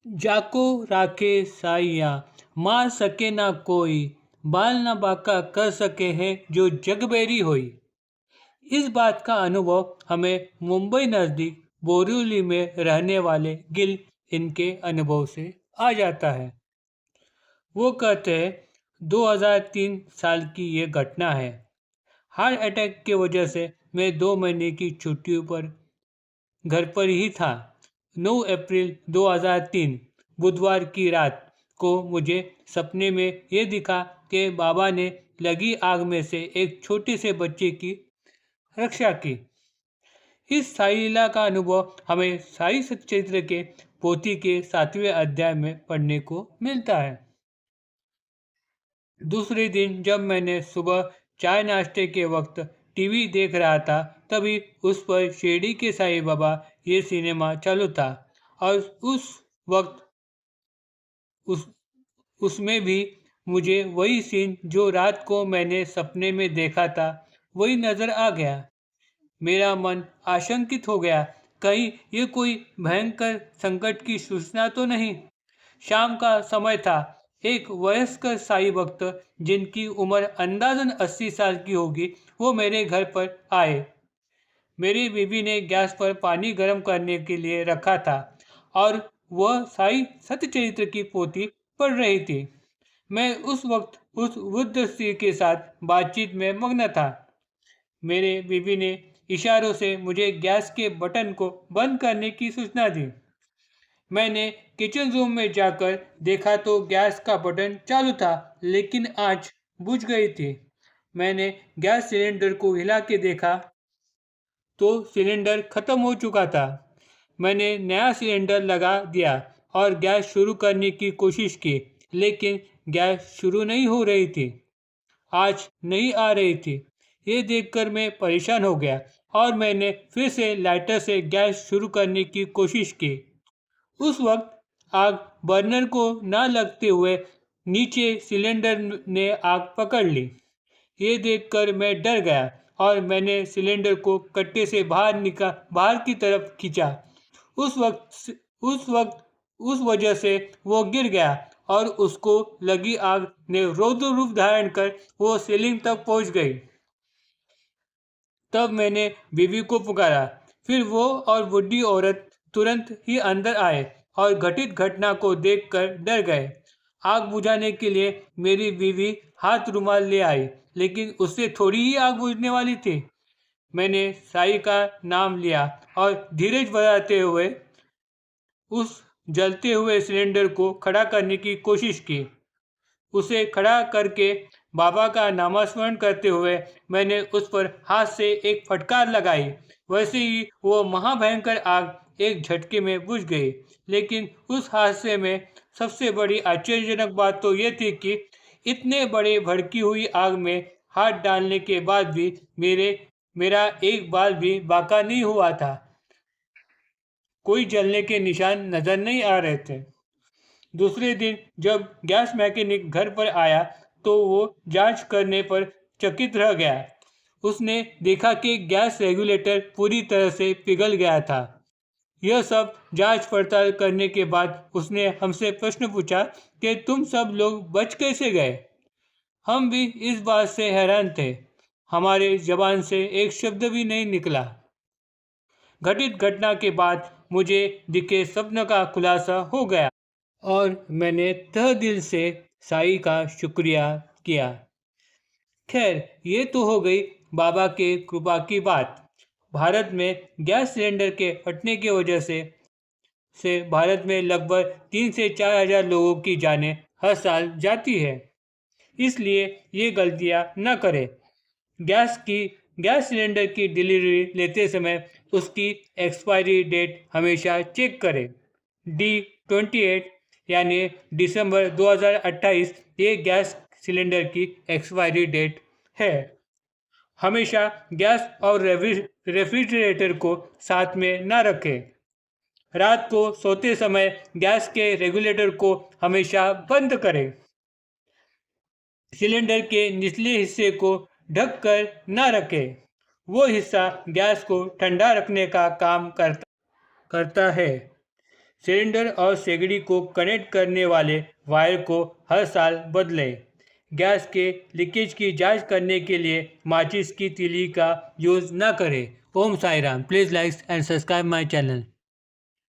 जाको राखे साइया, मार सके ना कोई, बाल ना बांका कर सके है जो जगबेरी होई। इस बात का अनुभव हमें मुंबई नज़दीक बोरिवली में रहने वाले गिल इनके अनुभव से आ जाता है। वो कहते हैं 2003 साल की ये घटना है। हार्ट अटैक की वजह से मैं 2 महीने की छुट्टियों पर घर पर ही था। 9 अप्रैल 2003 बुधवार की रात को मुझे सपने में ये दिखा कि बाबा ने लगी आग में से एक छोटे से बच्चे की रक्षा की। इस साई लीला का अनुभव हमें साई सच्चरित्र के पोथी के 7वें अध्याय में पढ़ने को मिलता है। दूसरे दिन जब मैंने सुबह चाय नाश्ते के वक्त टीवी देख रहा था, तभी उस पर शिरडी के साईं बाबा ये सिनेमा चालू था और उस वक्त उस उसमें भी मुझे वही सीन जो रात को मैंने सपने में देखा था वही नजर आ गया। मेरा मन आशंकित हो गया, कहीं ये कोई भयंकर संकट की सूचना तो नहीं। शाम का समय था। एक वयस्क साई भक्त जिनकी उम्र अंदाजन 80 साल की होगी, वो मेरे घर पर आए। मेरी बीवी ने गैस पर पानी गर्म करने के लिए रखा था और वह साई सत्यचरित्र की पोथी पढ़ रही थी। मैं उस वक्त उस वृद्ध स्त्री के साथ बातचीत में मग्न था। मेरे बीवी ने इशारों से मुझे गैस के बटन को बंद करने की सूचना दी। मैंने किचन रूम में जाकर देखा तो गैस का बटन चालू था, लेकिन आंच बुझ गई थी। मैंने गैस सिलेंडर को हिला के देखा तो सिलेंडर खत्म हो चुका था। मैंने नया सिलेंडर लगा दिया और गैस शुरू करने की कोशिश की, लेकिन गैस शुरू नहीं हो रही थी। आँच नहीं आ रही थी। ये देखकर मैं परेशान हो गया और मैंने फिर से लाइटर से गैस शुरू करने की कोशिश की। उस वक्त आग बर्नर को ना लगते हुए नीचे सिलेंडर ने आग पकड़ ली। ये देखकर मैं डर गया और मैंने सिलेंडर को कट्टे से बाहर की तरफ खींचा। उस वक्त उस वजह से वो गिर गया और उसको लगी आग ने रौद्र रूप धारण कर वो सीलिंग तक पहुंच गई। तब मैंने बीवी को पुकारा। फिर वो और बूढ़ी औरत तुरंत ही अंदर आए और घटित घटना को देखकर डर गए। आग बुझाने के लिए मेरी बीवी हाथ रुमाल ले आई, लेकिन उससे थोड़ी ही आग बुझने वाली थी। मैंने साई का नाम लिया और धीरज बढ़ाते हुए उस जलते हुए सिलेंडर को खड़ा करने की कोशिश की। उसे खड़ा करके बाबा का नामस्मरण करते हुए मैंने उस पर हाथ से एक फटकार लगाई। वैसे ही वो महाभयंकर आग एक झटके में बुझ गई। लेकिन उस हादसे में सबसे बड़ी आश्चर्यजनक बात तो ये थी कि इतने बड़े भड़की हुई आग में हाथ डालने के बाद भी मेरा एक बाल भी बांका नहीं हुआ था। कोई जलने के निशान नजर नहीं आ रहे थे। दूसरे दिन जब गैस मैकेनिक घर पर आया तो वो जांच करने पर चकित रह गया। उसने देखा कि गैस रेगुलेटर पूरी तरह से पिघल गया था। यह सब जांच पड़ताल करने के बाद उसने हमसे प्रश्न पूछा कि तुम सब लोग बच कैसे गए। हम भी इस बात से हैरान थे। हमारे जबान से एक शब्द भी नहीं निकला। घटित घटना के बाद मुझे दिखे स्वप्न का खुलासा हो गया और मैंने तहे दिल से साई का शुक्रिया किया। खैर, ये तो हो गई बाबा के कृपा की बात। भारत में गैस सिलेंडर के फटने की वजह से भारत में लगभग 3 से 4 हजार लोगों की जानें हर साल जाती है। इसलिए ये गलतियां न करें। गैस सिलेंडर की डिलीवरी लेते समय उसकी एक्सपायरी डेट हमेशा चेक करें। D28 यानी दिसंबर 2028 ये गैस सिलेंडर की एक्सपायरी डेट है। हमेशा गैस और रेफ्रिजरेटर को साथ में न रखें। रात को सोते समय गैस के रेगुलेटर को हमेशा बंद करें। सिलेंडर के निचले हिस्से को ढक कर न रखें। वो हिस्सा गैस को ठंडा रखने का काम करता है। सिलेंडर और सेगड़ी को कनेक्ट करने वाले वायर को हर साल बदलें। गैस के लीकेज की जांच करने के लिए माचिस की तीली का यूज़ न करें। Om Sai Ram. Please like and subscribe my channel.